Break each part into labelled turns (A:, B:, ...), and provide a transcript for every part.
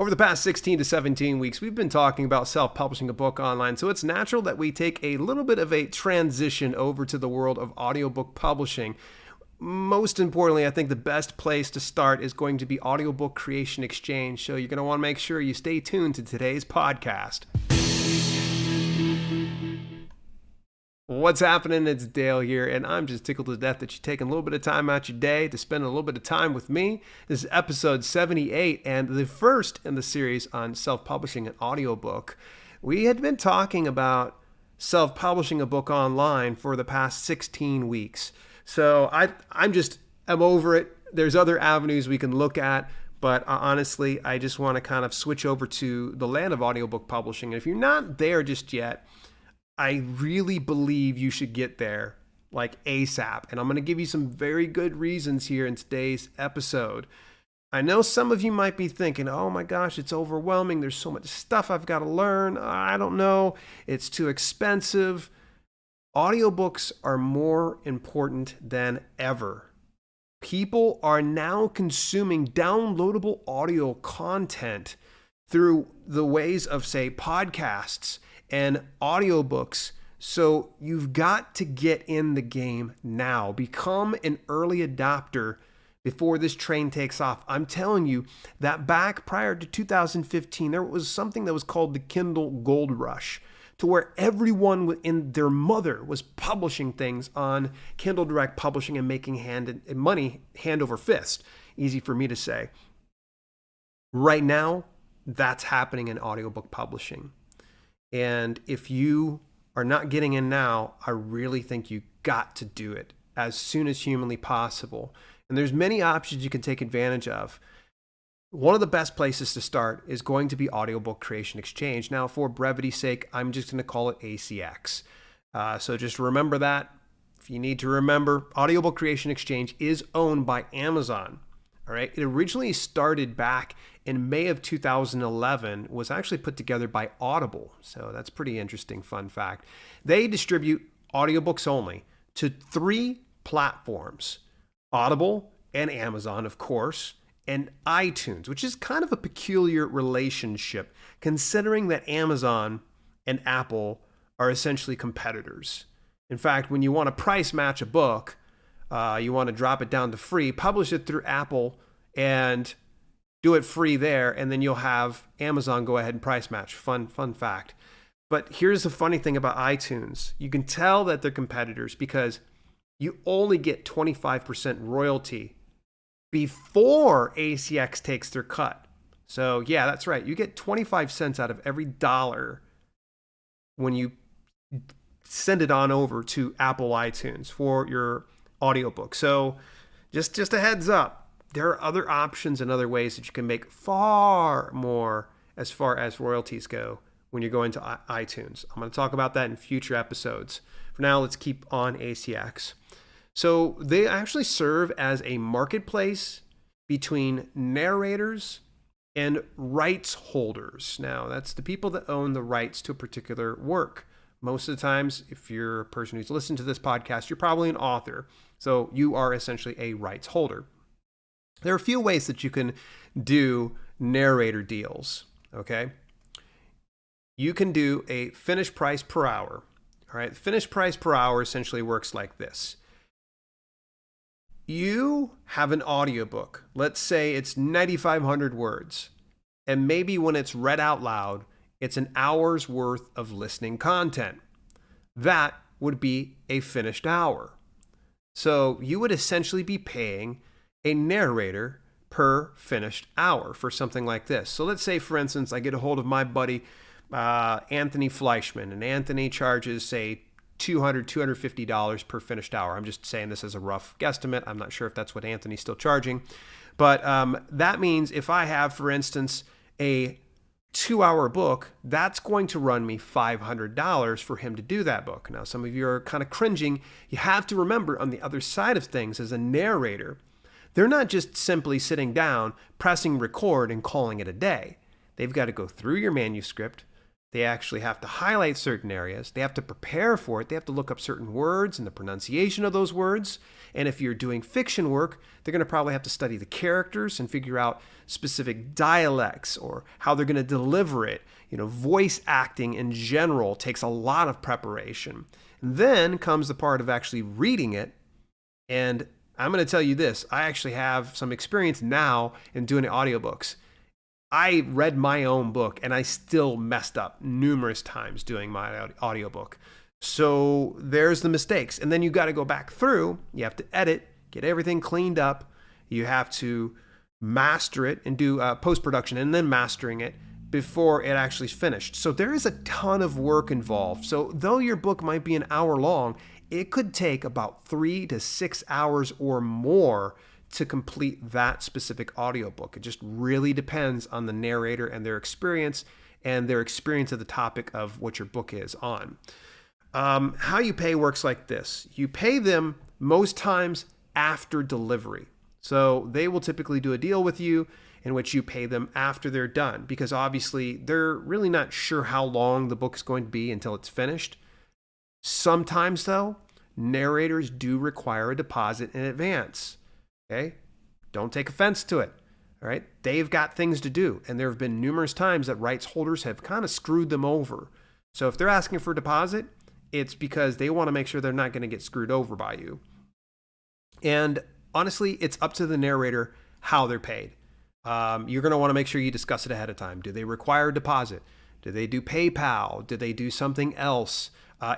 A: Over the past 16 to 17 weeks, we've been talking about self-publishing a book online, so it's natural that we take a little bit of a transition over to the world of audiobook publishing. Most importantly, I think the best place to start is going to be Audiobook Creation Exchange, so you're going to want to make sure you stay tuned to today's podcast. What's happening? It's Dale here, and I'm just tickled to death that you're taking a little bit of time out your day to spend a little bit of time with me. This is episode 78, and the first in the series on self-publishing an audiobook. We had been talking about self-publishing a book online for the past 16 weeks. So I'm over it. There's other avenues we can look at, but honestly, I just want to kind of switch over to the land of audiobook publishing. And if you're not there just yet, I really believe you should get there like ASAP. And I'm going to give you some very good reasons here in today's episode. I know some of you might be thinking, oh my gosh, it's overwhelming. There's so much stuff I've got to learn. I don't know. It's too expensive. Audiobooks are more important than ever. People are now consuming downloadable audio content through the ways of, say, podcasts and audiobooks. So you've got to get in the game now. Become an early adopter before this train takes off. I'm telling you that back prior to 2015, there was something that was called the Kindle Gold Rush, to where everyone in their mother was publishing things on Kindle Direct Publishing and making money hand over fist. Easy for me to say. Right now, that's happening in audiobook publishing. And if you are not getting in now, I really think you got to do it as soon as humanly possible. And there's many options you can take advantage of. One of the best places to start is going to be Audiobook Creation Exchange. Now, for brevity's sake, I'm just going to call it ACX. So just remember that. If you need to remember, Audiobook Creation Exchange is owned by Amazon. All right. It originally started back in May of 2011, was actually put together by Audible. So that's pretty interesting fun fact. They distribute audiobooks only to 3 platforms: Audible and Amazon, of course, and iTunes, which is kind of a peculiar relationship considering that Amazon and Apple are essentially competitors. In fact, when you want to price match a book, you want to drop it down to free, publish it through Apple and do it free there, and then you'll have Amazon go ahead and price match. Fun fact. But here's the funny thing about iTunes. You can tell that they're competitors because you only get 25% royalty before ACX takes their cut. So yeah, that's right. You get 25 cents out of every dollar when you send it on over to Apple iTunes for your audiobook. So just a heads up. There are other options and other ways that you can make far more as far as royalties go when you're going to iTunes. I'm going to talk about that in future episodes. For now, let's keep on ACX. So they actually serve as a marketplace between narrators and rights holders. Now, that's the people that own the rights to a particular work. Most of the times, if you're a person who's listened to this podcast, you're probably an author. So you are essentially a rights holder. There are a few ways that you can do narrator deals, okay? You can do a finished price per hour, all right? Finished price per hour essentially works like this. You have an audiobook. Let's say it's 9,500 words, and maybe when it's read out loud, it's an hour's worth of listening content. That would be a finished hour. So you would essentially be paying a narrator per finished hour for something like this. So let's say, for instance, I get a hold of my buddy, Anthony Fleischman, and Anthony charges, say, $200, $250 per finished hour. I'm just saying this as a rough guesstimate. I'm not sure if that's what Anthony's still charging. But that means if I have, for instance, a 2-hour book, that's going to run me $500 for him to do that book. Now, some of you are kind of cringing. You have to remember, on the other side of things, as a narrator, they're not just simply sitting down, pressing record, and calling it a day. They've got to go through your manuscript. They actually have to highlight certain areas. They have to prepare for it. They have to look up certain words and the pronunciation of those words. And if you're doing fiction work, they're going to probably have to study the characters and figure out specific dialects or how they're going to deliver it. Voice acting in general takes a lot of preparation. And then comes the part of actually reading it. And I'm going to tell you this, I actually have some experience now in doing audiobooks. I read my own book and I still messed up numerous times doing my audiobook. So there's the mistakes. And then you got to go back through, you have to edit, get everything cleaned up. You have to master it and do post-production and then mastering it before it actually is finished. So there is a ton of work involved. So though your book might be an hour long, it could take about 3 to 6 hours or more to complete that specific audiobook. It just really depends on the narrator and their experience of the topic of what your book is on. How you pay works like this. You pay them most times after delivery. So they will typically do a deal with you in which you pay them after they're done, because obviously they're really not sure how long the book is going to be until it's finished. Sometimes though, narrators do require a deposit in advance. Okay? Don't take offense to it. All right? They've got things to do, and there have been numerous times that rights holders have kind of screwed them over. So if they're asking for a deposit, it's because they want to make sure they're not going to get screwed over by you. And honestly, it's up to the narrator how they're paid. You're going to want to make sure you discuss it ahead of time. Do they require a deposit? Do they do PayPal? Do they do something else?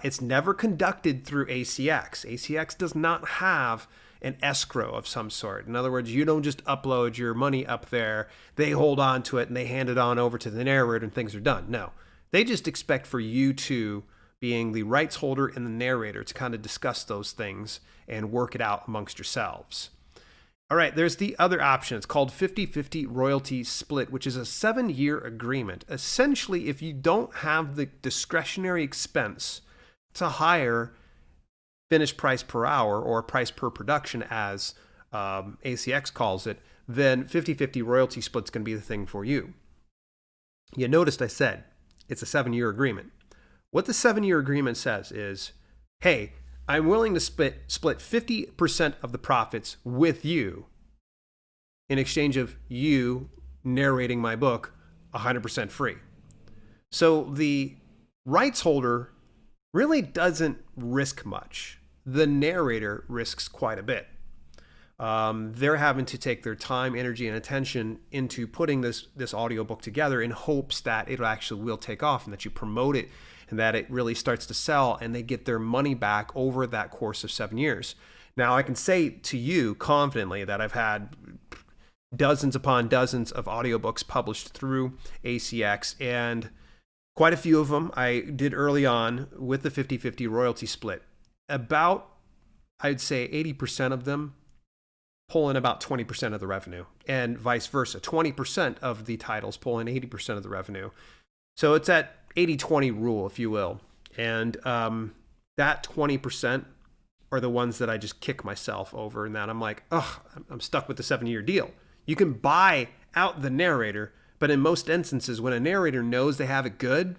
A: It's never conducted through Acx. Acx does not have an escrow of some sort. In other words, you don't just upload your money up there, they hold on to it and they hand it on over to the narrator and things are done. No, they just expect for you to, being the rights holder and the narrator, to kind of discuss those things and work it out amongst yourselves. All right, there's the other option. It's called 50-50 royalty split, which is a 7-year agreement. Essentially, if you don't have the discretionary expense to hire finished price per hour or price per production, as Acx calls it, then 50-50 royalty split is going to be the thing for you. You noticed I said it's a 7-year agreement. What the 7-year agreement says is, hey, I'm willing to split 50% of the profits with you in exchange of you narrating my book 100% free. So the rights holder really doesn't risk much. The narrator risks quite a bit. They're having to take their time, energy, and attention into putting this audiobook together in hopes that it actually will take off and that you promote it and that it really starts to sell and they get their money back over that course of 7 years. Now, I can say to you confidently that I've had dozens upon dozens of audiobooks published through Acx, and quite a few of them I did early on with the 50-50 royalty split. About, I'd say 80% of them pull in about 20% of the revenue, and vice versa. 20% of the titles pull in 80% of the revenue. So it's that 80-20 rule, if you will. And that 20% are the ones that I just kick myself over, and that I'm like, I'm stuck with the 7-year deal. You can buy out the narrator, but in most instances, when a narrator knows they have it good,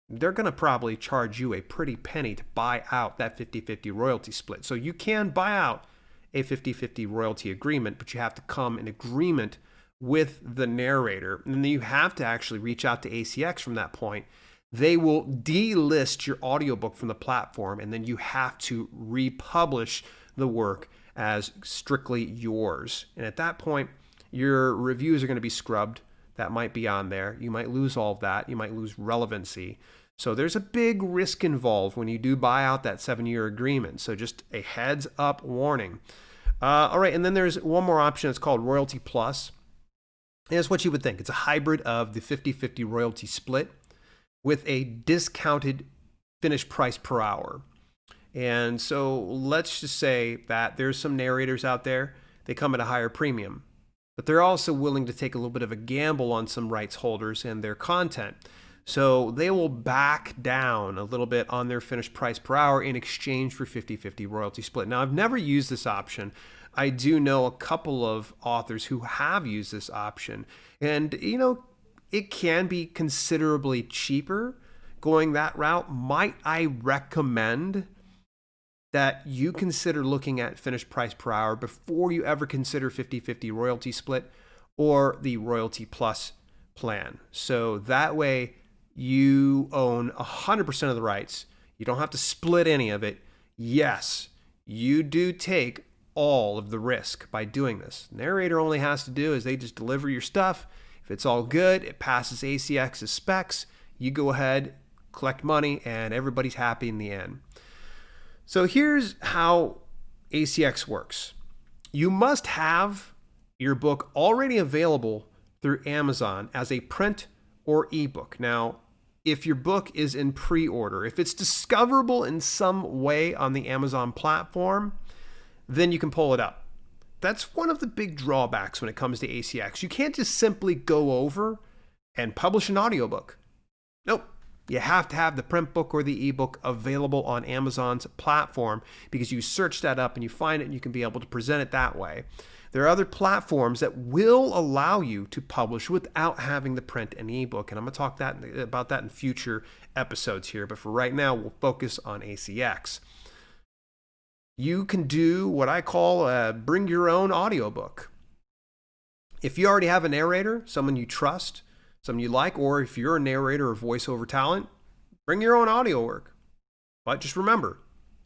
A: they're going to probably charge you a pretty penny to buy out that 50-50 royalty split. So you can buy out a 50-50 royalty agreement, but you have to come in agreement with the narrator. And then you have to actually reach out to Acx from that point. They will delist your audiobook from the platform, and then you have to republish the work as strictly yours. And at that point, your reviews are going to be scrubbed. That might be on there. You might lose all of that. You might lose relevancy. So there's a big risk involved when you do buy out that 7-year agreement. So just a heads up warning. All right, and then there's one more option. It's called Royalty Plus. And it's what you would think. It's a hybrid of the 50-50 royalty split with a discounted finished price per hour. And so let's just say that there's some narrators out there. They come at a higher premium, but they're also willing to take a little bit of a gamble on some rights holders and their content. So they will back down a little bit on their finished price per hour in exchange for 50-50 royalty split. Now, I've never used this option. I do know a couple of authors who have used this option. And, it can be considerably cheaper, going that route, might I recommend that you consider looking at finished price per hour before you ever consider 50-50 royalty split or the royalty plus plan. So that way you own 100% of the rights. You don't have to split any of it. Yes, you do take all of the risk by doing this. Narrator only has to do is they just deliver your stuff. If it's all good, it passes ACX's specs, you go ahead, collect money, and everybody's happy in the end. So here's how Acx works. You must have your book already available through Amazon as a print or ebook. Now, if your book is in pre-order, if it's discoverable in some way on the Amazon platform, then you can pull it up. That's one of the big drawbacks when it comes to Acx. You can't just simply go over and publish an audiobook. Nope. You have to have the print book or the ebook available on Amazon's platform because you search that up and you find it and you can be able to present it that way. There are other platforms that will allow you to publish without having the print and ebook, and I'm going to talk about that in future episodes here, but for right now, we'll focus on Acx. You can do what I call a bring your own audiobook. If you already have a narrator, someone you trust, someone you like, or if you're a narrator or voiceover talent, bring your own audio work. But just remember,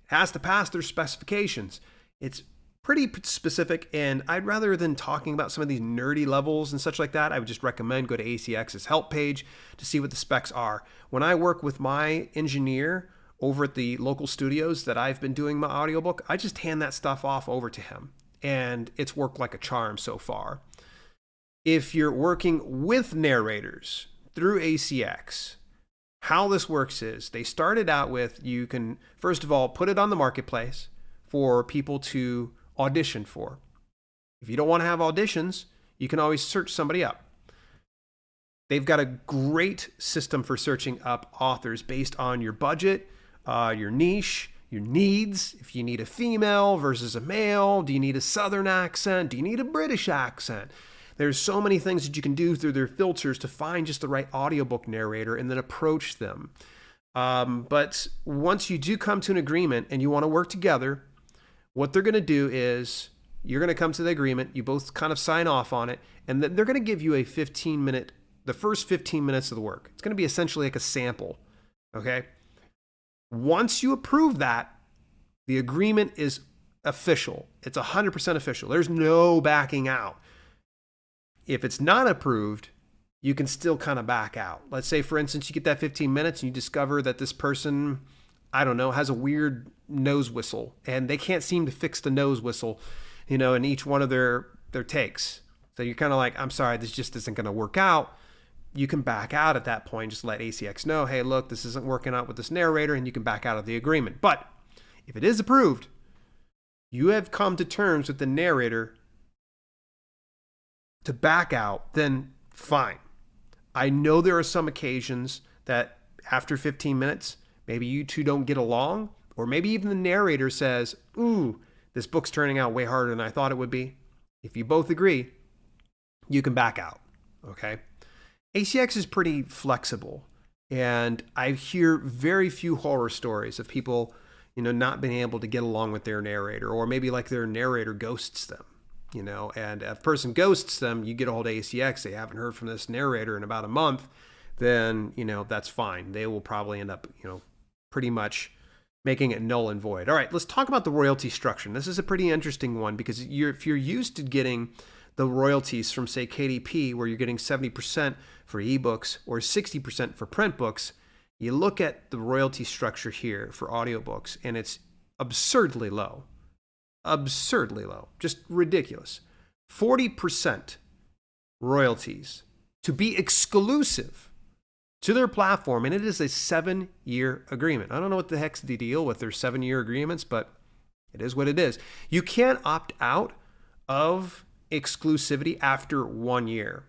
A: it has to pass their specifications. It's pretty specific, and I'd rather than talking about some of these nerdy levels and such like that, I would just recommend go to Acx's help page to see what the specs are. When I work with my engineer over at the local studios that I've been doing my audiobook, I just hand that stuff off over to him, and it's worked like a charm so far. If you're working with narrators through Acx, how this works is they started out with, you can first of all put it on the marketplace for people to audition for. If you don't want to have auditions, you can always search somebody up. They've got a great system for searching up authors based on your budget, your niche, your needs. If you need a female versus a male, do you need a Southern accent? Do you need a British accent? There's so many things that you can do through their filters to find just the right audiobook narrator and then approach them. But once you do come to an agreement and you want to work together, what they're going to do is you're going to come to the agreement, you both kind of sign off on it, and then they're going to give you a 15-minute, the first 15 minutes of the work. It's going to be essentially like a sample, okay? Once you approve that, the agreement is official. It's 100% official. There's no backing out. If it's not approved, you can still kind of back out. Let's say, for instance, you get that 15 minutes and you discover that this person, I don't know, has a weird nose whistle and they can't seem to fix the nose whistle, in each one of their takes. So you're kind of like, I'm sorry, this just isn't going to work out. You can back out at that point. Just let Acx know, hey, look, this isn't working out with this narrator, and you can back out of the agreement. But if it is approved, you have come to terms with the narrator to back out, then fine. I know there are some occasions that after 15 minutes, maybe you two don't get along, or maybe even the narrator says, ooh, this book's turning out way harder than I thought it would be. If you both agree, you can back out, okay? Acx is pretty flexible, and I hear very few horror stories of people, not being able to get along with their narrator, or maybe like their narrator ghosts them, and if a person ghosts them, you get a hold of Acx, they haven't heard from this narrator in about a month, then, that's fine. They will probably end up, pretty much making it null and void. All right, let's talk about the royalty structure. And this is a pretty interesting one because if you're used to getting the royalties from, say, KDP, where you're getting 70% for ebooks or 60% for print books, you look at the royalty structure here for audiobooks, and it's absurdly low. Absurdly low. Just ridiculous. 40% royalties to be exclusive to their platform, and it is a 7-year agreement. I don't know what the heck's the deal with their 7-year agreements, but it is what it is. You can't opt out of exclusivity after 1 year,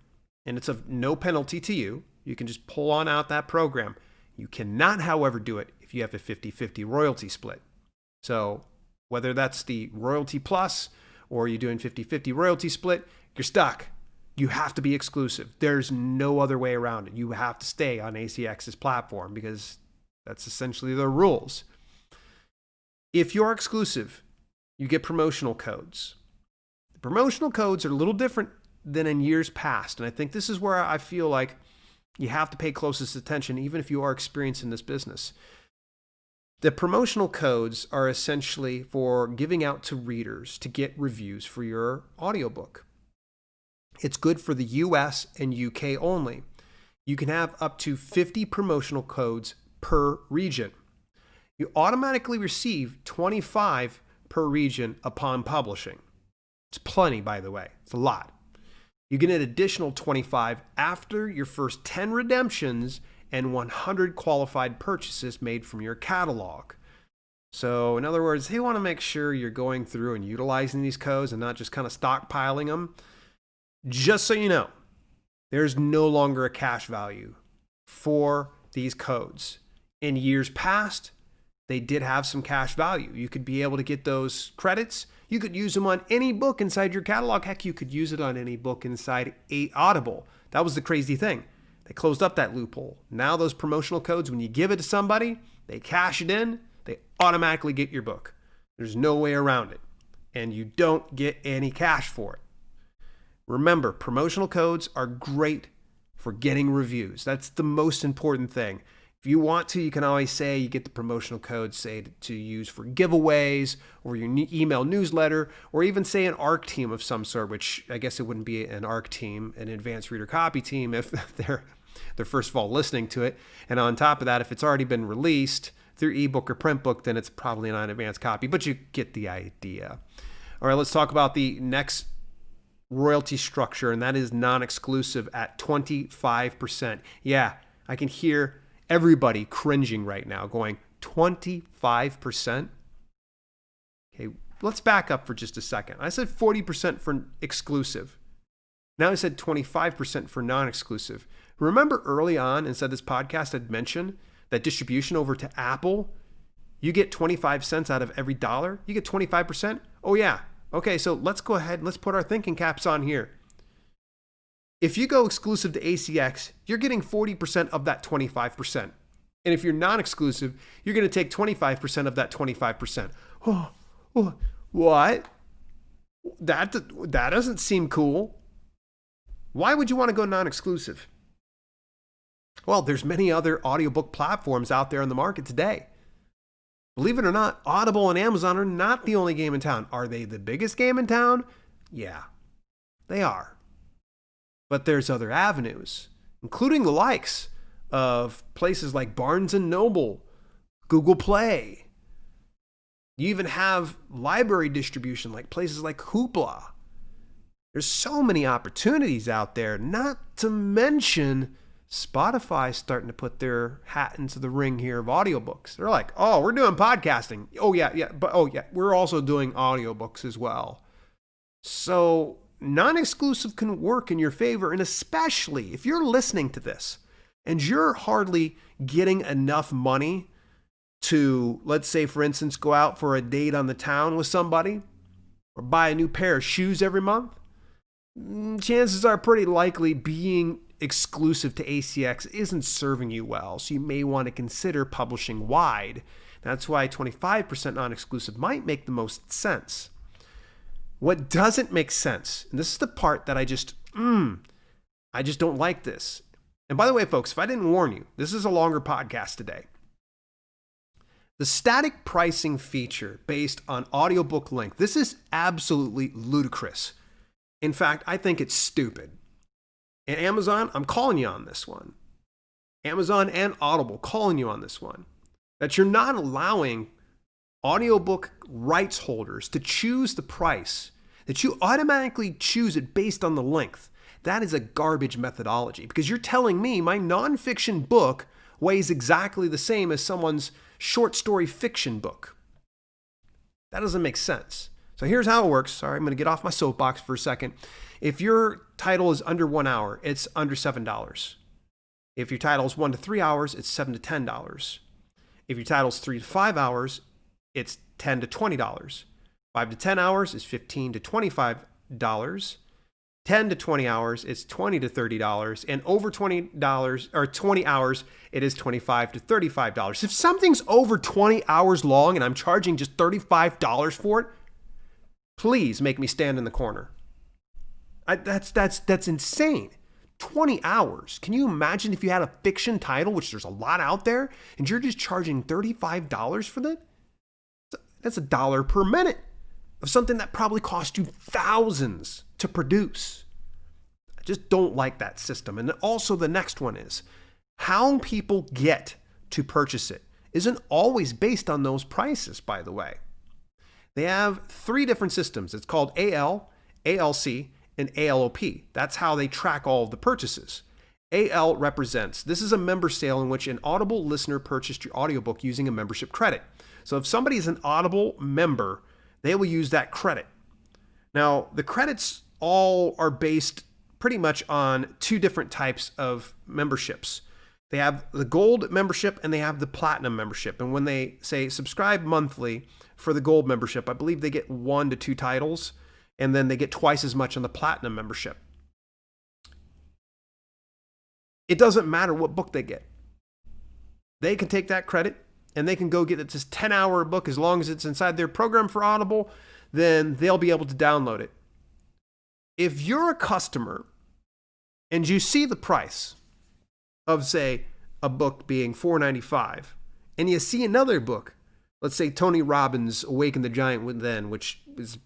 A: and it's of no penalty to you. You can just pull on out that program. You cannot, however, do it if you have a 50-50 royalty split. So whether that's the royalty plus or you're doing 50-50 royalty split, you're stuck. You have to be exclusive. There's no other way around it. You have to stay on Acx's platform because That's essentially the rules. If you're exclusive, you get promotional codes. The promotional codes are a little different than in years past, and I think this is where I feel like you have to pay closest attention, even if you are experienced in this business. The promotional codes are essentially for giving out to readers to get reviews for your audiobook. It's good for the US and UK only. You can have up to 50 promotional codes per region. You automatically receive 25 per region upon publishing. It's plenty, by the way. It's a lot. You get an additional 25 after your first 10 redemptions and 100 qualified purchases made from your catalog. So in other words, they want to make sure you're going through and utilizing these codes and not just kind of stockpiling them. Just so you know, there's no longer a cash value for these codes. In years past, they did have some cash value. You could be able to get those credits. You could use them on any book inside your catalog. Heck, you could use it on any book inside Audible. That was the crazy thing. They closed up that loophole. Now those promotional codes, when you give it to somebody, they cash it in, they automatically get your book. There's no way around it. And you don't get any cash for it. Remember, promotional codes are great for getting reviews. That's the most important thing. If you want to, you can always say you get the promotional codes, say to use for giveaways or your email newsletter, or even say an ARC team of some sort, which I guess it wouldn't be an ARC team, an advanced reader copy team, if they're first of all listening to it. And on top of that, if it's already been released through ebook or print book, then it's probably not an advanced copy, but you get the idea. All right, let's talk about the next royalty structure, and that is non-exclusive at 25%. Yeah, I can hear everybody cringing right now going, 25%? Okay, let's back up for just a second. I said 40% for exclusive. Now I said 25% for non-exclusive. Remember early on inside this podcast I'd mentioned that distribution over to Apple, you get 25 cents out of every dollar? You get 25%? Oh yeah. Okay, so let's go ahead and let's put our thinking caps on here. If you go exclusive to ACX, you're getting 40% of that 25%. And if you're non-exclusive, you're going to take 25% of that 25%. Oh, what? That doesn't seem cool. Why would you want to go non-exclusive? Well, there's many other audiobook platforms out there in the market today. Believe it or not, Audible and Amazon are not the only game in town. Are they the biggest game in town? Yeah, they are. But there's other avenues, including the likes of places like Barnes & Noble, Google Play. You even have library distribution like places like Hoopla. There's so many opportunities out there, not to mention Spotify starting to put their hat into the ring here of audiobooks. They're like, oh, we're doing podcasting. Oh yeah, we're also doing audiobooks as well. So non-exclusive can work in your favor, and especially if you're listening to this and you're hardly getting enough money to, let's say, for instance, go out for a date on the town with somebody or buy a new pair of shoes every month, chances are pretty likely being exclusive to ACX isn't serving you well, so you may want to consider publishing wide. That's why 25% non-exclusive might make the most sense. What doesn't make sense, and this is the part that I just don't like this. And by the way, folks, if I didn't warn you, this is a longer podcast today. The static pricing feature based on audiobook length, this is absolutely ludicrous. In fact, I think it's stupid. And Amazon, I'm calling you on this one. Amazon and Audible calling you on this one. That you're not allowing audiobook rights holders to choose the price, that you automatically choose it based on the length. That is a garbage methodology, because you're telling me my nonfiction book weighs exactly the same as someone's short story fiction book. That doesn't make sense. So here's how it works. Sorry, I'm going to get off my soapbox for a second. If your title is under 1 hour, it's under $7. If your title is 1 to 3 hours, it's $7 to $10. If your title is 3 to 5 hours, it's $10 to $20. 5 to 10 hours is $15 to $25. 10 to 20 hours, it's $20 to $30. And over $20 or 20 hours, it is $25 to $35. If something's over 20 hours long and I'm charging just $35 for it, please make me stand in the corner. That's insane. 20 hours. Can you imagine if you had a fiction title, which there's a lot out there, and you're just charging $35 for that? That's $1 per minute of something that probably cost you thousands to produce. I just don't like that system. And also the next one is how people get to purchase it isn't always based on those prices, by the way. They have 3 different systems. It's called AL, ALC, and ALOP. That's how they track all of the purchases. AL represents, this is a member sale in which an Audible listener purchased your audiobook using a membership credit. So if somebody is an Audible member, they will use that credit. Now, the credits all are based pretty much on 2 different types of memberships. They have the gold membership and they have the platinum membership. And when they say subscribe monthly for the gold membership, I believe they get 1 to 2 titles, and then they get twice as much on the platinum membership. It doesn't matter what book they get. They can take that credit and they can go get this 10-hour book as long as it's inside their program for Audible, then they'll be able to download it. If you're a customer and you see the price of, say, a book being $4.95, and you see another book, let's say Tony Robbins' Awaken the Giant Within, which is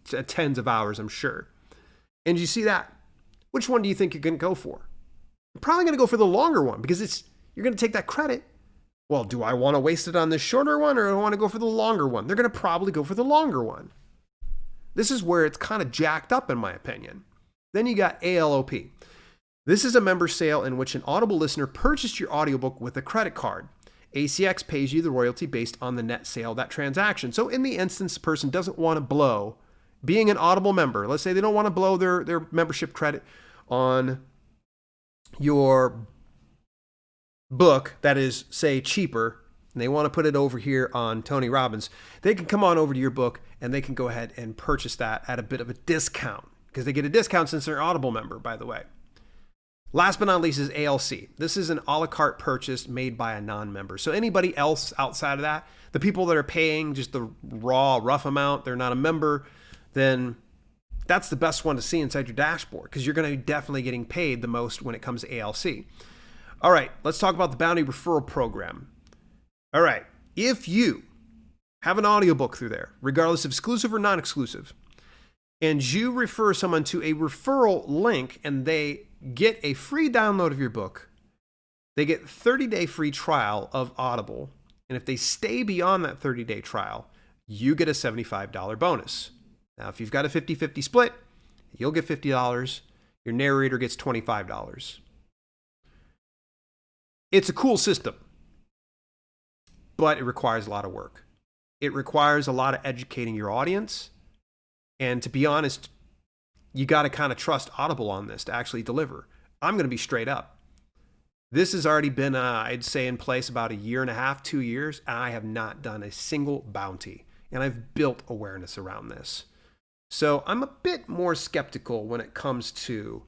A: tens of hours, I'm sure, and you see that, which one do you think you're going to go for? You're probably going to go for the longer one because you're going to take that credit. Well, do I want to waste it on this shorter one or do I want to go for the longer one? They're going to probably go for the longer one. This is where it's kind of jacked up, in my opinion. Then you got ALOP. This is a member sale in which an Audible listener purchased your audiobook with a credit card. ACX pays you the royalty based on the net sale of that transaction. So in the instance, the person doesn't want to blow being an Audible member. Let's say they don't want to blow their membership credit on your book that is, say, cheaper, and they want to put it over here on Tony Robbins. They can come on over to your book and they can go ahead and purchase that at a bit of a discount because they get a discount since they're an Audible member, by the way. Last but not least is ALC. This is an a la carte purchase made by a non-member. So anybody else outside of that, the people that are paying just the raw, rough amount, they're not a member, then that's the best one to see inside your dashboard because you're going to be definitely getting paid the most when it comes to ALC. All right, let's talk about the Bounty Referral Program. All right, if you have an audiobook through there, regardless of exclusive or non-exclusive, and you refer someone to a referral link and they get a free download of your book, they get 30-day free trial of Audible. And if they stay beyond that 30-day trial, you get a $75 bonus. Now, if you've got a 50-50 split, you'll get $50. Your narrator gets $25. It's a cool system, but it requires a lot of work. It requires a lot of educating your audience. And to be honest, you got to kind of trust Audible on this to actually deliver. I'm going to be straight up. This has already been, I'd say, in place about 1.5 years, 2 years, and I have not done a single bounty. And I've built awareness around this. So I'm a bit more skeptical when it comes to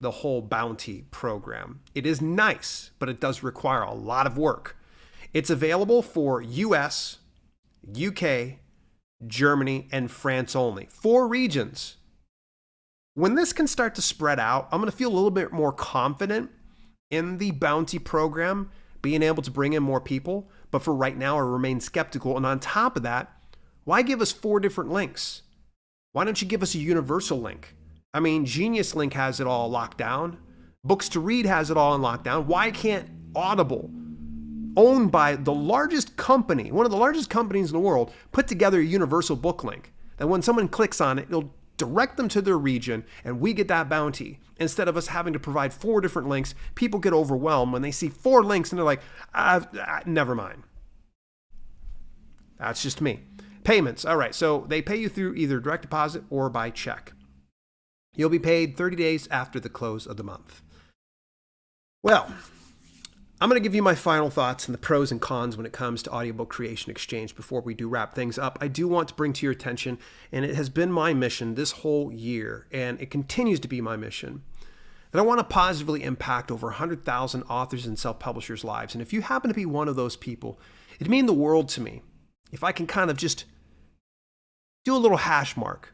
A: the whole bounty program. It is nice, but it does require a lot of work. It's available for US, UK, Germany, and France only. 4 regions. When this can start to spread out, I'm going to feel a little bit more confident in the bounty program, being able to bring in more people. But for right now, I remain skeptical. And on top of that, why give us 4 different links? Why don't you give us a universal link? I mean, Genius Link has it all locked down. Books to Read has it all in lockdown. Why can't Audible, owned by the largest company, one of the largest companies in the world, put together a universal book link that when someone clicks on it, it'll direct them to their region and we get that bounty? Instead of us having to provide 4 different links, people get overwhelmed when they see 4 links and they're like, never mind. That's just me. Payments. All right. So they pay you through either direct deposit or by check. You'll be paid 30 days after the close of the month. Well, I'm going to give you my final thoughts and the pros and cons when it comes to Audiobook Creation Exchange before we do wrap things up. I do want to bring to your attention, and it has been my mission this whole year, and it continues to be my mission, that I want to positively impact over 100,000 authors and self-publishers' lives. And if you happen to be one of those people, it'd mean the world to me if I can kind of just do a little hash mark,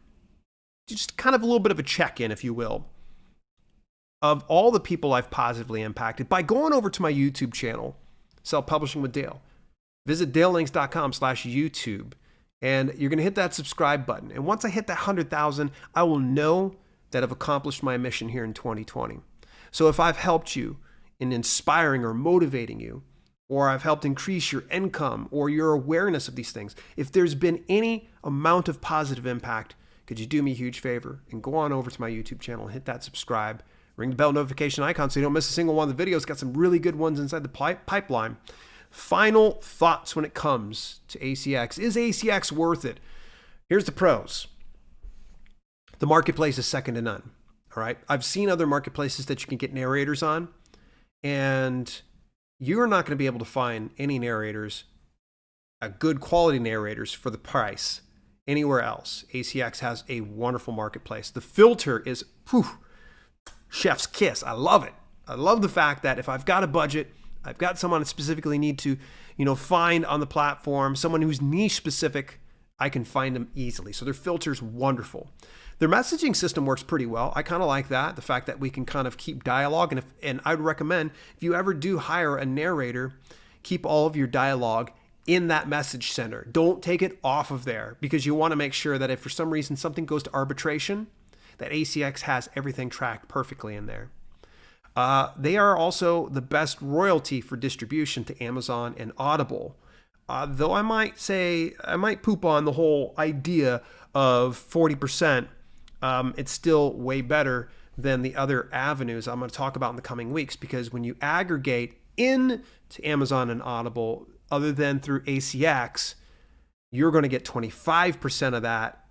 A: just kind of a little bit of a check-in, if you will, of all the people I've positively impacted by going over to my YouTube channel, Self-Publishing with Dale. Visit dalelinks.com/YouTube, and you're going to hit that subscribe button. And once I hit that 100,000, I will know that I've accomplished my mission here in 2020. So if I've helped you in inspiring or motivating you, or I've helped increase your income or your awareness of these things, if there's been any amount of positive impact, could you do me a huge favor and go on over to my YouTube channel and hit that subscribe, ring the bell notification icon so you don't miss a single one of the videos. Got some really good ones inside the pipeline. Final thoughts when it comes to ACX. Is ACX worth it? Here's the pros. The marketplace is second to none. All right. I've seen other marketplaces that you can get narrators on, and you're not going to be able to find any narrators, good quality narrators for the price anywhere else. ACX has a wonderful marketplace. The filter is chef's kiss. I love it. I love the fact that if I've got a budget, I've got someone I specifically need to, find on the platform, someone who's niche specific, I can find them easily. So their filter's wonderful. Their messaging system works pretty well. I kind of like that. The fact that we can kind of keep dialogue. And I'd recommend if you ever do hire a narrator, keep all of your dialogue in that message center. Don't take it off of there, because you want to make sure that if for some reason something goes to arbitration, that ACX has everything tracked perfectly in there. They are also the best royalty for distribution to Amazon and Audible. Though I might poop on the whole idea of 40%. It's still way better than the other avenues I'm going to talk about in the coming weeks, because when you aggregate into Amazon and Audible, other than through ACX, you're going to get 25% of that,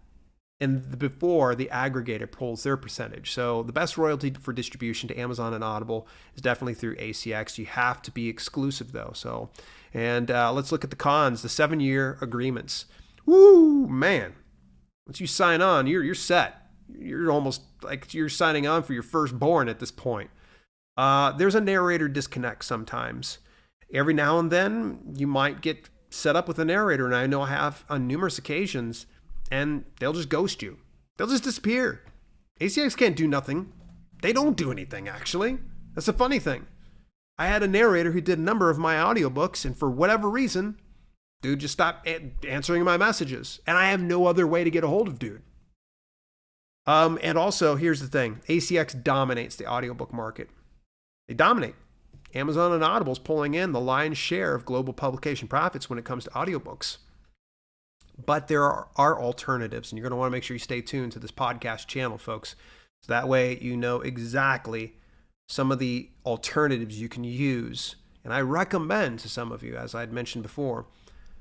A: and before the aggregator pulls their percentage. So the best royalty for distribution to Amazon and Audible is definitely through ACX. You have to be exclusive though. So, and let's look at the cons, the 7-year agreements. Woo, man. Once you sign on, you're set. You're almost like you're signing on for your firstborn at this point. There's a narrator disconnect sometimes. Every now and then you might get set up with a narrator, and I know I have on numerous occasions, and they'll just ghost you. They'll just disappear. ACX can't do nothing. They don't do anything, actually. That's the funny thing. I had a narrator who did a number of my audiobooks, and for whatever reason, dude just stopped answering my messages, and I have no other way to get a hold of dude. And also, here's the thing. ACX dominates the audiobook market. They dominate. Amazon and Audible's pulling in the lion's share of global publication profits when it comes to audiobooks. But there are alternatives, and you're going to want to make sure you stay tuned to this podcast channel, folks. So that way you know exactly some of the alternatives you can use. And I recommend to some of you, as I'd mentioned before.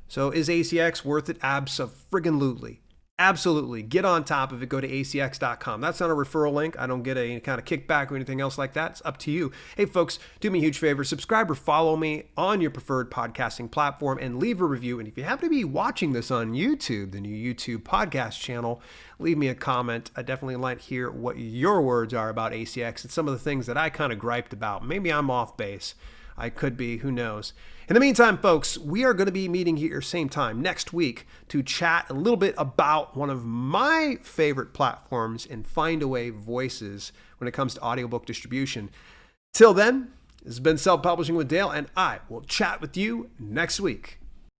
A: So is ACX worth it? Abso-friggin-lutely. Absolutely. Get on top of it. Go to acx.com. That's not a referral link. I don't get any kind of kickback or anything else like that. It's up to you. Hey, folks, do me a huge favor. Subscribe or follow me on your preferred podcasting platform and leave a review. And if you happen to be watching this on YouTube, the new YouTube podcast channel, leave me a comment. I definitely like to hear what your words are about ACX and some of the things that I kind of griped about. Maybe I'm off base. I could be, who knows. In the meantime, folks, we are going to be meeting here same time next week to chat a little bit about one of my favorite platforms in Findaway Voices when it comes to audiobook distribution. Till then, this has been Self-Publishing with Dale, and I will chat with you next week.